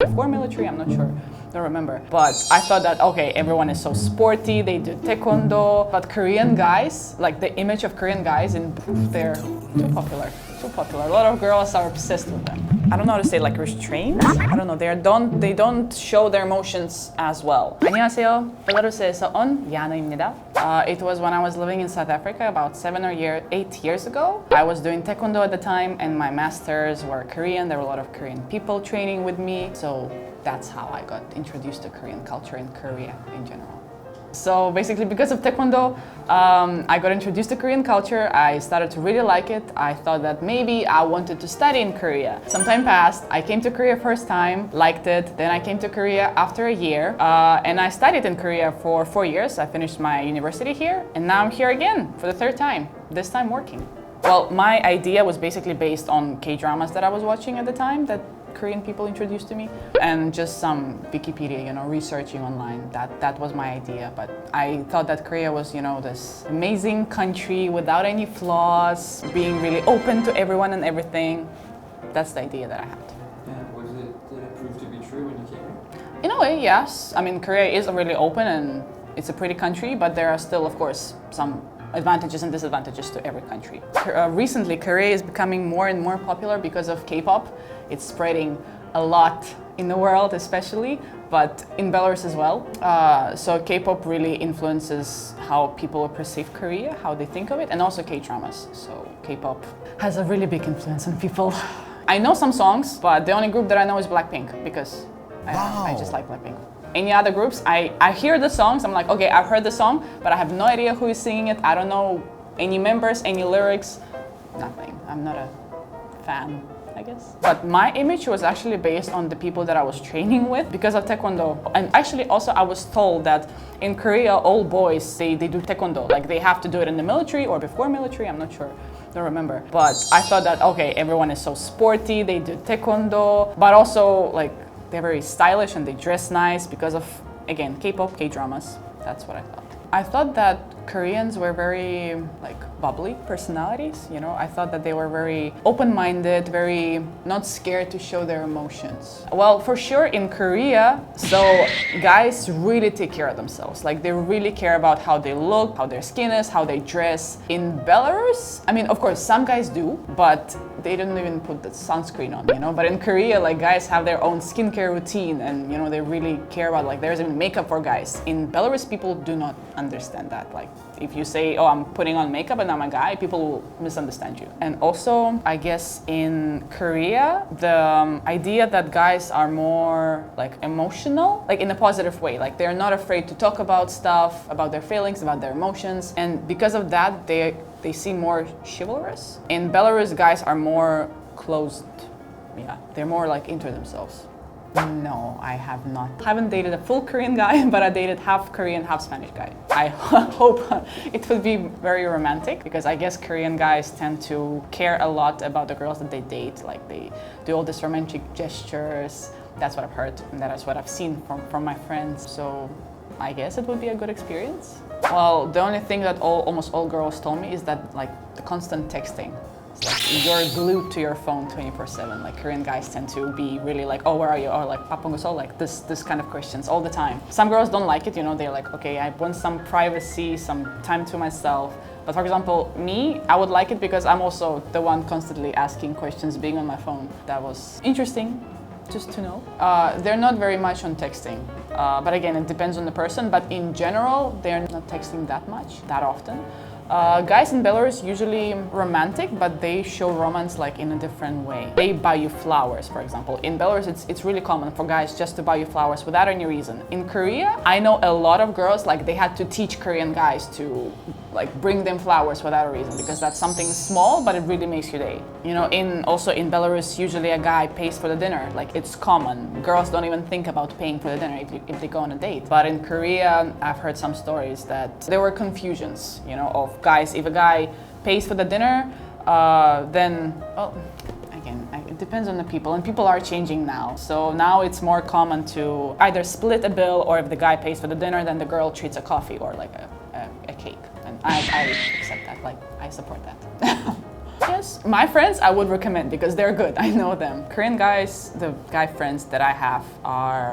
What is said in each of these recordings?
Before military, I'm not sure, don't remember. But I thought that, okay, everyone is so sporty, they do taekwondo, but Korean guys, like the image of Korean guys, they're too popular. A lot of girls are obsessed with them. I don't know how to say, like restrained? I don't know, they don't show their emotions as well. 안녕하세요, 벨라루스에서 온 야나입니다. It was when I was living in South Africa about 8 years ago. I was doing taekwondo at the time and my masters were Korean. There were a lot of Korean people training with me. So that's how I got introduced to Korean culture in Korea in general. So basically because of taekwondo, I got introduced to Korean culture. I started to really like it. I thought that maybe I wanted to study in Korea. Some time passed. I came to Korea first time, liked it. Then I came to Korea after a year and I studied in Korea for 4 years. I finished my university here and now I'm here again for the third time, this time working. Well, my idea was basically based on K-dramas that I was watching at the time that Korean people introduced to me and just some Wikipedia, researching online. That was my idea, but I thought that Korea was, this amazing country without any flaws, being really open to everyone and everything. That's the idea that I had. Yeah, did it prove to be true when you came here? In a way, yes. I mean, Korea is really open and it's a pretty country, but there are still, of course, some advantages and disadvantages to every country. Recently, Korea is becoming more and more popular because of K-pop. It's spreading a lot in the world, especially, but in Belarus as well. So K-pop really influences how people perceive Korea, how they think of it, and also K-dramas. So K-pop has a really big influence on people. I know some songs, but the only group that I know is Blackpink because I just like Blackpink. Any other groups, I hear the songs, I'm like, okay, I've heard the song, but I have no idea who is singing it. I don't know any members, any lyrics, nothing. I'm not a fan, I guess. But my image was actually based on the people that I was training with because of taekwondo. And actually also I was told that in Korea, all boys, they do taekwondo. Like they have to do it in the military or before military, I'm not sure. Don't remember. But I thought that, okay, everyone is so sporty, they do taekwondo, but also like they're very stylish and they dress nice because of, again, K-pop, K-dramas. That's what I thought. I thought that Koreans were very bubbly personalities, I thought that they were very open-minded, very not scared to show their emotions. Well, for sure in Korea, so guys really take care of themselves. Like they really care about how they look, how their skin is, how they dress. In Belarus, I mean, of course, some guys do, but they don't even put the sunscreen on, But in Korea, guys have their own skincare routine and, they really care about, there's even makeup for guys. In Belarus, people do not understand that. If you say, oh, I'm putting on makeup and I'm a guy, people will misunderstand you. And also, I guess in Korea, the idea that guys are more emotional, in a positive way. They're not afraid to talk about stuff, about their feelings, about their emotions. And because of that, they seem more chivalrous. In Belarus, guys are more closed. Yeah, they're more into themselves. No, I have not. I haven't dated a full Korean guy, but I dated half Korean, half Spanish guy. I hope it would be very romantic because I guess Korean guys tend to care a lot about the girls that they date. They do all these romantic gestures. That's what I've heard and that's what I've seen from my friends. So I guess it would be a good experience. Well, the only thing that almost all girls told me is that the constant texting. You're glued to your phone 24/7. Korean guys tend to be really oh, where are you? Or papunguso, this kind of questions all the time. Some girls don't like it, they're okay, I want some privacy, some time to myself. But for example, me, I would like it because I'm also the one constantly asking questions, being on my phone. That was interesting, just to know. They're not very much on texting. But again, it depends on the person. But in general, they're not texting that much, that often. Guys in Belarus usually romantic, but they show romance in a different way. They buy you flowers, for example. In Belarus, it's really common for guys just to buy you flowers without any reason. In Korea, I know a lot of girls they had to teach Korean guys to bring them flowers without a reason because that's something small, but it really makes your day. Also in Belarus, usually a guy pays for the dinner. It's common. Girls don't even think about paying for the dinner if they go on a date. But in Korea, I've heard some stories that there were confusions, of guys. If a guy pays for the dinner, then, well, again, it depends on the people, and people are changing now. So now it's more common to either split a bill, or if the guy pays for the dinner, then the girl treats a coffee or a cake. And I accept that, I support that. Yeah, dramas, my friends I would recommend because they're good. I know them. Korean guys, the guy friends that I have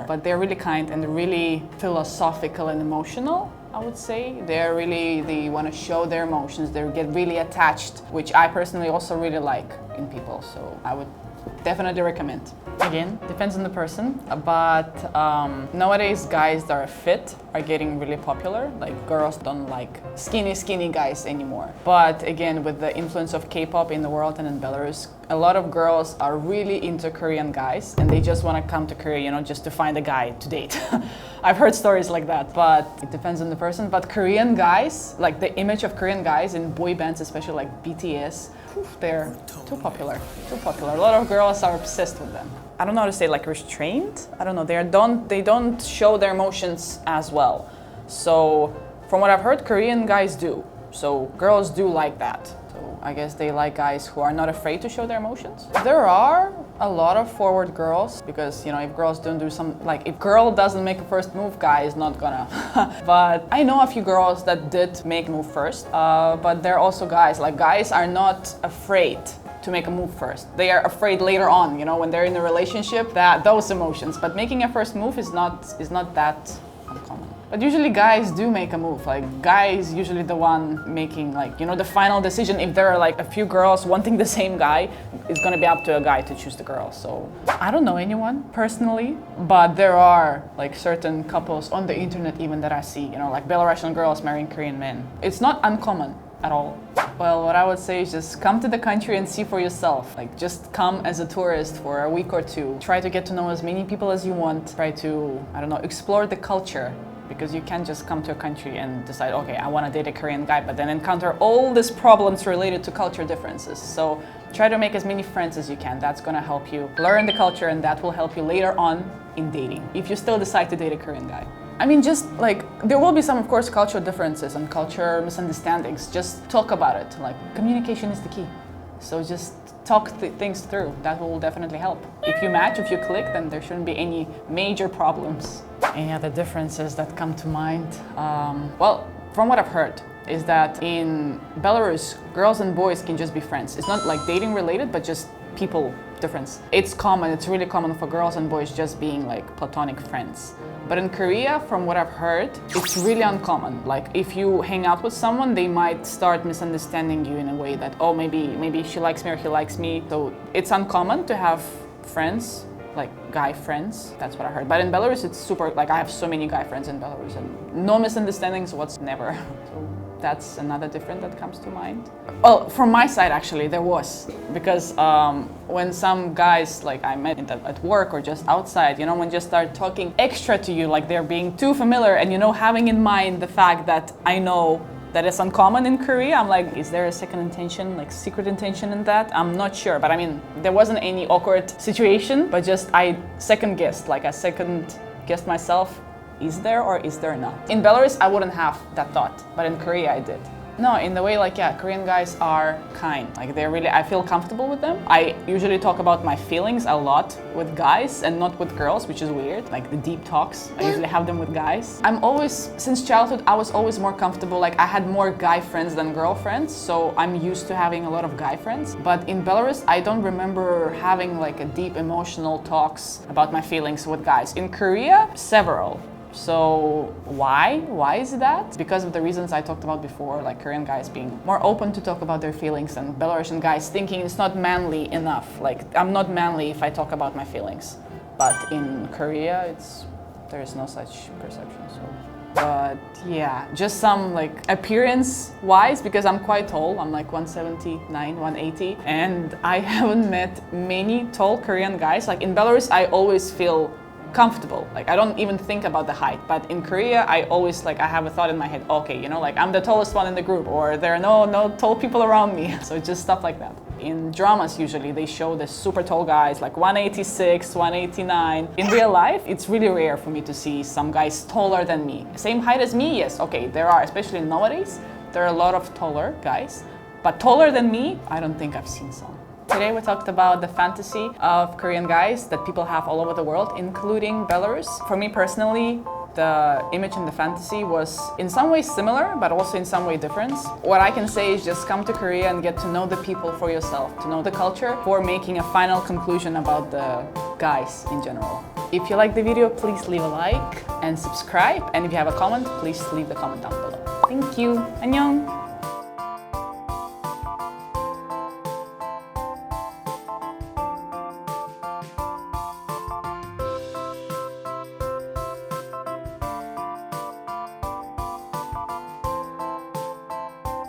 but they're really kind and really philosophical and emotional. I would say they want to show their emotions. They get really attached, which I personally also really like in people. So I would definitely recommend. Again, depends on the person, but nowadays guys that are fit are getting really popular. Like girls don't like skinny guys anymore. But again, with the influence of K-pop in the world and in Belarus, a lot of girls are really into Korean guys and they just want to come to Korea, you know, just to find a guy to date. I've heard stories like that, but it depends on the person. But Korean guys, like the image of Korean guys in boy bands, especially like BTS, they're too popular. A lot of girls are obsessed with them. I don't know how to say, like restrained. I don't know. They don't show their emotions as well. So from what I've heard, Korean guys do. So girls do like that. So I guess they like guys who are not afraid to show their emotions. There are a lot of forward girls because, you know, if girls don't do some, like if girl doesn't make a first move, guy is not gonna. But I know a few girls that did make a move first, but there are also guys, like guys are not afraid to make a move first. They are afraid later on, you know, when they're in a relationship, that those emotions. But making a first move is not that uncommon. But usually guys do make a move. Like guys usually the one making, like, you know, the final decision. If there are like a few girls wanting the same guy, it's gonna be up to a guy to choose the girl. So I don't know anyone personally, but there are like certain couples on the internet even that I see, you know, like Belarusian girls marrying Korean men. It's not uncommon at all. Well, what I would say is just come to the country and see for yourself. Like just come as a tourist for a week or two. Try to get to know as many people as you want. Try to, I don't know, explore the culture. Because you can't just come to a country and decide, okay, I want to date a Korean guy, but then encounter all these problems related to culture differences. So try to make as many friends as you can. That's going to help you learn the culture and that will help you later on in dating, if you still decide to date a Korean guy. I mean, just like, there will be some, of course, cultural differences and culture misunderstandings. Just talk about it. Like, communication is the key. So just talk things through. That will definitely help. If you match, if you click, then there shouldn't be any major problems. Any other differences that come to mind? Well, from what I've heard, is that in Belarus, girls and boys can just be friends. It's not like dating related, but just people difference. It's common, it's really common for girls and boys just being like platonic friends. But in Korea, from what I've heard, it's really uncommon. Like if you hang out with someone, they might start misunderstanding you in a way that, oh, maybe she likes me or he likes me. So it's uncommon to have friends, like guy friends. That's what I heard. But in Belarus, it's super, like I have so many guy friends in Belarus and no misunderstandings whatsoever. So that's another difference that comes to mind. Well, from my side, actually, there was. Because when some guys, like I met at work or just outside, you know, when just start talking extra to you, like they're being too familiar and, you know, having in mind the fact that I know that it's uncommon in Korea, I'm like, is there a second intention, like secret intention in that? I'm not sure, but I mean, there wasn't any awkward situation, but just I second guessed myself, is there or is there not? In Belarus, I wouldn't have that thought, but in Korea, I did. No, in the way, like, yeah, Korean guys are kind. Like, they're really, I feel comfortable with them. I usually talk about my feelings a lot with guys and not with girls, which is weird. Like, the deep talks, I usually have them with guys. I'm always, since childhood, I was always more comfortable. Like, I had more guy friends than girlfriends, so I'm used to having a lot of guy friends. But in Belarus, I don't remember having, like, a deep emotional talks about my feelings with guys. In Korea, several. So why? Why is that? Because of the reasons I talked about before, like Korean guys being more open to talk about their feelings and Belarusian guys thinking it's not manly enough. Like, I'm not manly if I talk about my feelings. But in Korea, there is no such perception. So. But yeah, just some like appearance-wise, because I'm quite tall. I'm like 179, 180. And I haven't met many tall Korean guys. Like in Belarus, I always feel comfortable. Like I don't even think about the height, but in Korea I always I have a thought in my head, okay, you know, like I'm the tallest one in the group or there are no tall people around me. So just stuff like that. In dramas usually they show the super tall guys like 186, 189. In real life it's really rare for me to see some guys taller than me. Same height as me, yes, okay, there are, especially nowadays, there are a lot of taller guys, but taller than me, I don't think I've seen some. Today we talked about the fantasy of Korean guys that people have all over the world, including Belarus. For me personally, the image and the fantasy was in some ways similar, but also in some way different. What I can say is just come to Korea and get to know the people for yourself, to know the culture, before making a final conclusion about the guys in general. If you like the video, please leave a like and subscribe. And if you have a comment, please leave the comment down below. Thank you. 안녕.